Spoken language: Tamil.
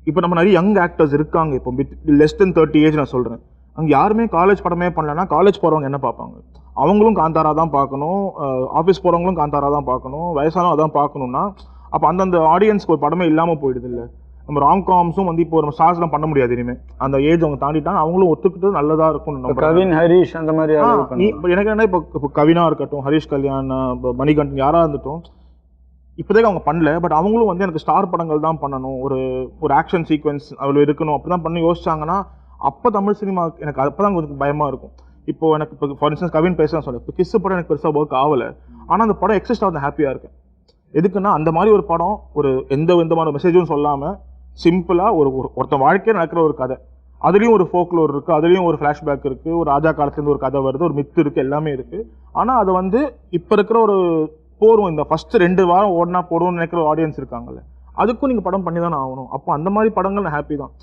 இப்போ நம்ம நிறைய யங் ஆக்டர்ஸ் இருக்காங்க, இப்போ லெஸ் தென் 30 ஏஜ் நான் சொல்கிறேன். அங்கே யாருமே காலேஜ் படமே பண்ணலன்னா காலேஜ் போகிறவங்க என்ன பார்ப்பாங்க? அவங்களும் காந்தாரா தான் பார்க்கணும், ஆஃபீஸ் போகிறவங்களும் காந்தாரா தான் பார்க்கணும், வயசானவங்க அதான் பார்க்கணுன்னா அப்போ அந்தந்த ஆடியன்ஸ்க்கு ஒரு படமே இல்லாமல் போயிடுது இல்லை. நம்ம ராம்காம்ஸும் வந்து இப்போ நம்ம ஸ்டார்ஸ்லாம் பண்ண முடியாது இனிமேல், அந்த ஏஜ் அவங்க தாண்டிட்டாங்க, அவங்களும் ஒத்துக்கிட்டு நல்லதாக இருக்கும். கவின், ஹரிஷ் அந்த மாதிரி எனக்கு என்ன இப்போ கவினா இருக்கட்டும், ஹரிஷ் கல்யாண், மணிகண்டன் யாராக இருந்துட்டும் இப்போதைக்கு அவங்க பண்ணல. பட் அவங்களும் வந்து எனக்கு ஸ்டார் படங்கள் தான் பண்ணணும், ஒரு ஆக்ஷன் சீக்வன்ஸ் அவ்வளோ இருக்கணும் அப்படி தான் பண்ணி யோசிச்சாங்கன்னா அப்போ தமிழ் சினிமா எனக்கு அப்போ தான் கொஞ்சம் பயமாக இருக்கும். இப்போ எனக்கு இப்போ ஃபார் இன்ஸ்டன்ஸ் கவின் பேச சொல்ல, இப்போ கிஸ் படம் எனக்கு பெருசாக ஒர்க் ஆகலை, ஆனால் அந்த படம் எக்ஸிஸ்ட் ஆகுது ஹாப்பியாக இருக்கேன். எதுக்குன்னா அந்த மாதிரி ஒரு படம் ஒரு எந்த விதமான மெசேஜும் சொல்லாமல் சிம்பிளாக ஒருத்தன் வாழ்க்கையில் நடக்கிற ஒரு கதை, அதுலேயும் ஒரு ஃபோக்லோர் இருக்குது, அதுலேயும் ஒரு ஃப்ளாஷ்பேக் இருக்குது, ஒரு ராஜா காலத்துலேருந்து ஒரு கதை வருது, ஒரு மித்து இருக்குது, எல்லாமே இருக்குது. ஆனால் அதை வந்து இப்போ இருக்கிற ஒரு போரும் இந்த ஃபஸ்ட்டு 2 வாரம் ஓடினா போடுவோம்னு நினைக்கிற ஆடியன்ஸ் இருக்காங்கல்ல, அதுக்கும் நீங்கள் படம் பண்ணி தானே ஆகணும். அப்போ அந்த மாதிரி படங்கள் ஹாப்பி தான்.